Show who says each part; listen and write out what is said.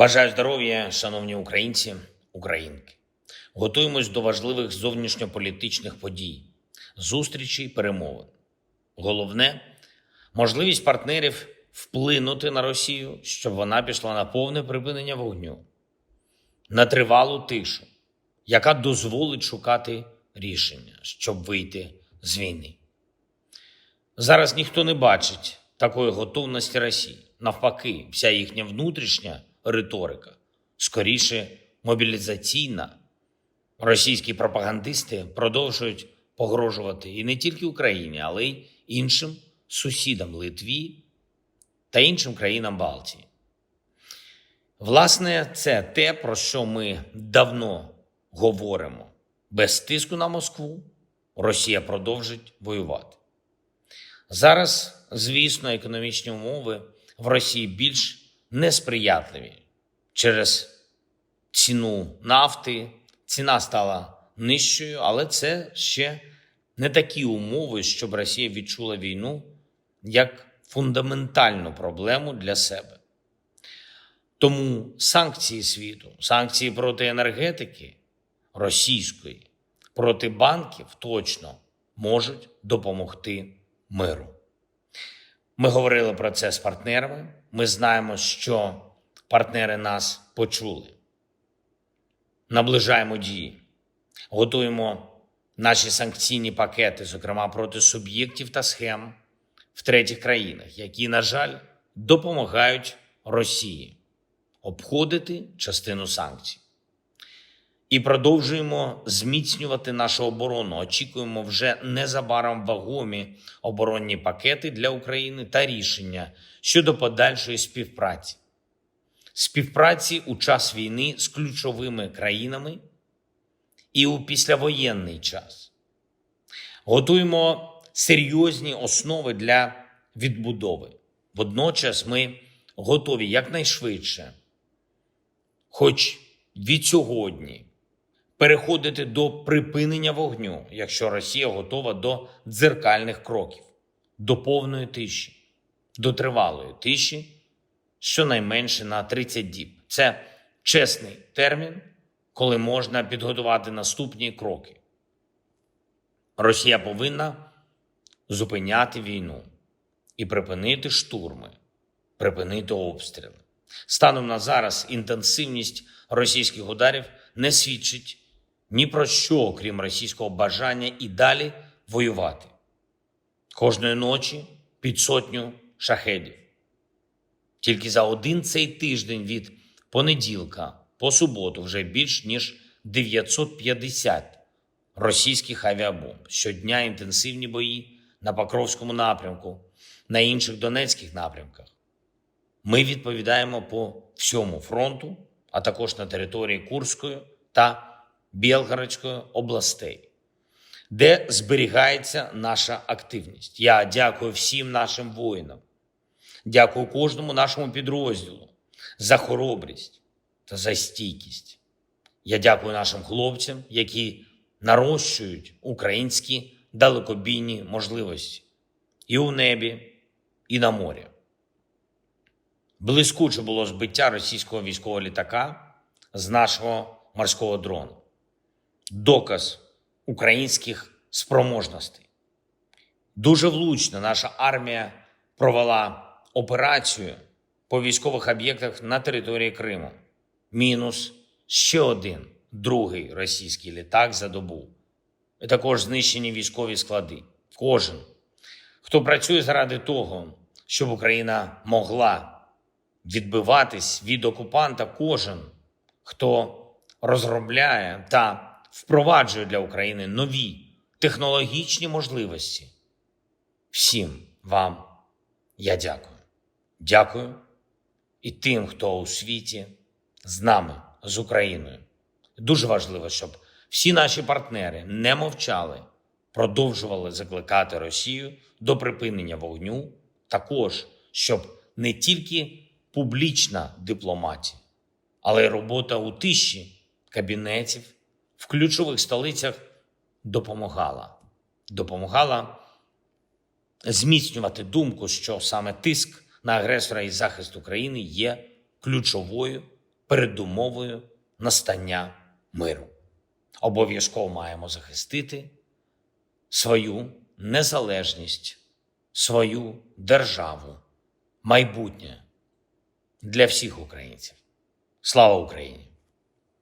Speaker 1: Бажаю здоров'я, шановні українці, українки. Готуємось до важливих зовнішньополітичних подій, зустрічей, перемовин. Головне – можливість партнерів вплинути на Росію, щоб вона пішла на повне припинення вогню, на тривалу тишу, яка дозволить шукати рішення, щоб вийти з війни. Зараз ніхто не бачить такої готовності Росії. Навпаки, вся їхня внутрішня риторика, скоріше мобілізаційна. Російські пропагандисти продовжують погрожувати і не тільки Україні, але й іншим сусідам Литві та іншим країнам Балтії. Власне, це те, про що ми давно говоримо. Без тиску на Москву Росія продовжить воювати. Зараз, звісно, економічні умови в Росії більш несприятливі. Через ціну нафти ціна стала нижчою, але це ще не такі умови, щоб Росія відчула війну як фундаментальну проблему для себе. Тому санкції світу, санкції проти енергетики російської, проти банків точно можуть допомогти миру. Ми говорили про це з партнерами. Ми знаємо, що партнери нас почули. Наближаємо дії. Готуємо наші санкційні пакети, зокрема проти суб'єктів та схем в третіх країнах, які, на жаль, допомагають Росії обходити частину санкцій. І продовжуємо зміцнювати нашу оборону. Очікуємо вже незабаром вагомі оборонні пакети для України та рішення щодо подальшої співпраці. Співпраці у час війни з ключовими країнами і у післявоєнний час. Готуємо серйозні основи для відбудови. Водночас ми готові якнайшвидше, хоч від сьогодні, переходити до припинення вогню, якщо Росія готова до дзеркальних кроків, до повної тиші, до тривалої тиші, щонайменше на 30 діб. Це чесний термін, коли можна підготувати наступні кроки. Росія повинна зупиняти війну і припинити штурми, припинити обстріли. Станом на зараз інтенсивність російських ударів не свідчить ні про що, окрім російського бажання і далі воювати. Кожної ночі під сотню шахедів. Тільки за один цей тиждень від понеділка по суботу вже більш ніж 950 російських авіабомб. Щодня інтенсивні бої на Покровському напрямку, на інших Донецьких напрямках. Ми відповідаємо по всьому фронту, а також на території Курської та Білгородської областей, де зберігається наша активність. Я дякую всім нашим воїнам, дякую кожному нашому підрозділу за хоробрість та за стійкість. Я дякую нашим хлопцям, які нарощують українські далекобійні можливості і у небі, і на морі. Блискуче було збиття російського військового літака з нашого морського дрону. Доказ українських спроможностей. Дуже влучно наша армія провела операцію по військових об'єктах на території Криму. Мінус ще один, другий російський літак за добу. І також знищені військові склади. Кожен, хто працює заради того, щоб Україна могла відбиватись від окупанта, кожен, хто розробляє та впроваджує для України нові технологічні можливості. Всім вам я дякую. Дякую і тим, хто у світі з нами, з Україною. Дуже важливо, щоб всі наші партнери не мовчали, продовжували закликати Росію до припинення вогню, також, щоб не тільки публічна дипломатія, але й робота у тиші кабінетів в ключових столицях допомагала зміцнювати думку, що саме тиск на агресора і захист України є ключовою передумовою настання миру. Обов'язково маємо захистити свою незалежність, свою державу, майбутнє для всіх українців. Слава Україні!